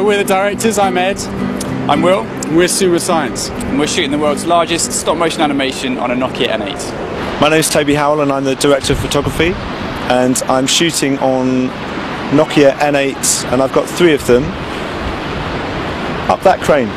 we're the directors. I'm Ed. I'm Will. We're Super Science. And we're shooting the world's largest stop-motion animation on a Nokia N8. My name's Toby Howell and I'm the director of photography, and I'm shooting on Nokia N8, and I've got 3 of them up that crane.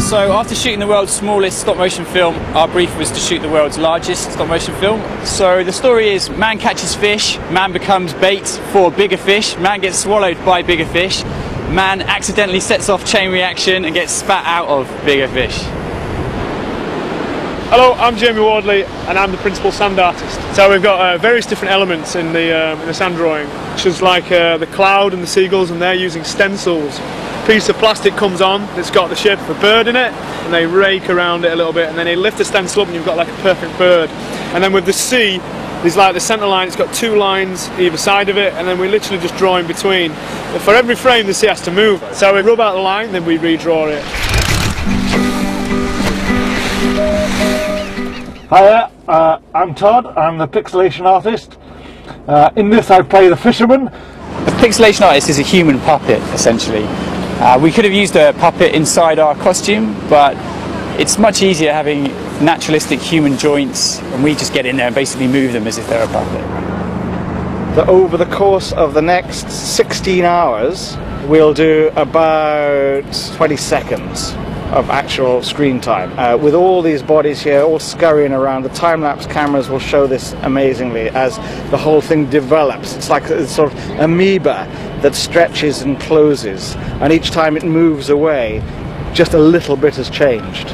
So after shooting the world's smallest stop-motion film, our brief was to shoot the world's largest stop-motion film. So the story is, man catches fish, man becomes bait for bigger fish, man gets swallowed by bigger fish, man accidentally sets off chain reaction and gets spat out of bigger fish. Hello, I'm Jamie Wardley and I'm the principal sand artist. So we've got various different elements in the sand drawing, which is like the cloud and the seagulls, and they're using stencils. A piece of plastic comes on, it's got the shape of a bird in it, and they rake around it a little bit, and then they lift the stencil up and you've got like a perfect bird. And then with the sea, there's like the centre line, it's got 2 lines either side of it, and then we literally just draw in between. But for every frame the sea has to move. So we rub out the line, then we redraw it. Hiya, I'm Todd, I'm the pixelation artist. In this I play the fisherman. The pixelation artist is a human puppet, essentially. We could have used a puppet inside our costume, but it's much easier having naturalistic human joints, and we just get in there and basically move them as if they're a puppet. That over the course of the next 16 hours, we'll do about 20 seconds of actual screen time. With all these bodies here all scurrying around, the time-lapse cameras will show this amazingly as the whole thing develops. It's like a sort of amoeba that stretches and closes, and each time it moves away, just a little bit has changed.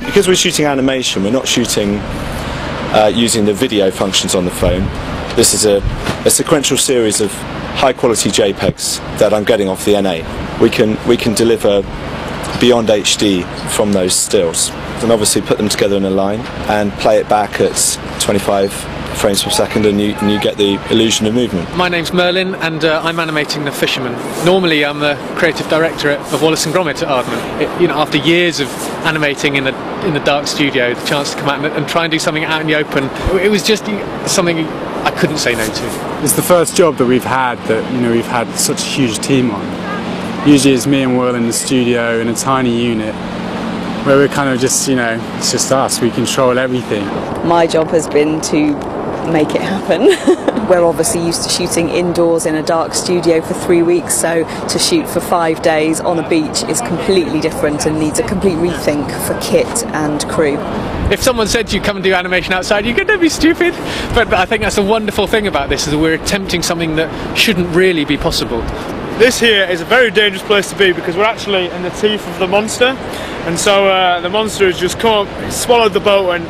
Because we're shooting animation, we're not shooting using the video functions on the phone. This is a sequential series of high quality JPEGs that I'm getting off the N8. We can deliver beyond HD from those stills, and obviously put them together in a line and play it back at 25 frames per second, and you get the illusion of movement. My name's Merlin and I'm animating the fisherman. Normally I'm the creative director of Wallace and Gromit at Aardman. After years of animating in the dark studio, the chance to come out and try and do something out in the open, it was just something I couldn't say no to. It's the first job that we've had that we've had such a huge team on. Usually it's me and Will in the studio in a tiny unit where we're kind of just, it's just us. We control everything. My job has been to make it happen. We're obviously used to shooting indoors in a dark studio for 3 weeks, so to shoot for 5 days on a beach is completely different and needs a complete rethink for kit and crew. If someone said you come and do animation outside, you're going to be stupid. But I think that's a wonderful thing about this, is that we're attempting something that shouldn't really be possible. This here is a very dangerous place to be because we're actually in the teeth of the monster, and so the monster has just come up, swallowed the boat, and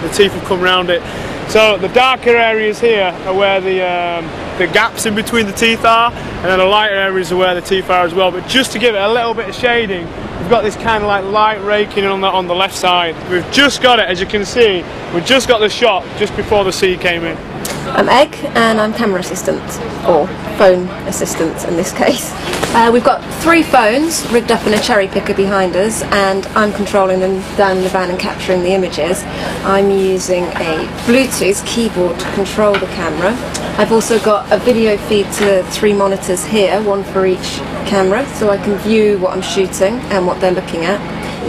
the teeth have come round it. So the darker areas here are where the gaps in between the teeth are, and then the lighter areas are where the teeth are as well. But just to give it a little bit of shading, we've got this kind of like light raking on the left side. We've just got it, as you can see, we've just got the shot just before the sea came in. I'm Egg and I'm camera assistant, or phone assistant in this case. We've got 3 phones rigged up in a cherry picker behind us, and I'm controlling them down in the van and capturing the images. I'm using a Bluetooth keyboard to control the camera. I've also got a video feed to 3 monitors here, 1 for each camera, so I can view what I'm shooting and what they're looking at.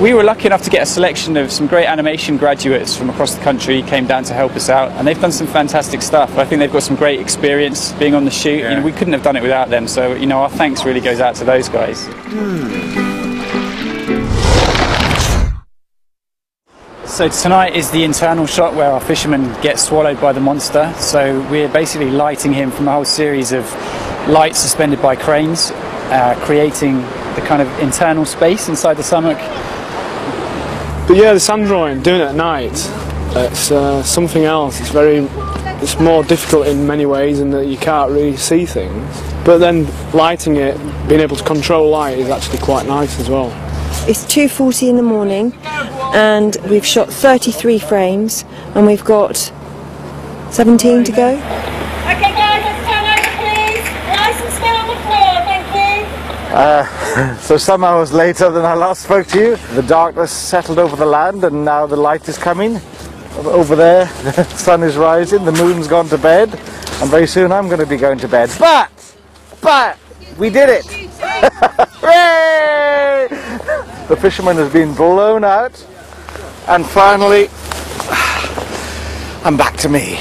We were lucky enough to get a selection of some great animation graduates from across the country, came down to help us out, and they've done some fantastic stuff. I think they've got some great experience being on the shoot. Yeah. We couldn't have done it without them, so our thanks really goes out to those guys. So tonight is the internal shot where our fisherman gets swallowed by the monster. So we're basically lighting him from a whole series of lights suspended by cranes, creating the kind of internal space inside the stomach. But yeah, the sand drawing, doing it at night, it's something else. It's more difficult in many ways in that you can't really see things. But then lighting it, being able to control light is actually quite nice as well. It's 2:40 in the morning and we've shot 33 frames and we've got 17 to go. Okay guys, let's turn over please. Nice and still on the floor, thank So some hours later than I last spoke to you, the darkness settled over the land and now the light is coming. Over there, the sun is rising, the moon's gone to bed, and very soon I'm going to be going to bed. But, we did it! Hooray! The fisherman has been blown out, and finally, I'm back to me.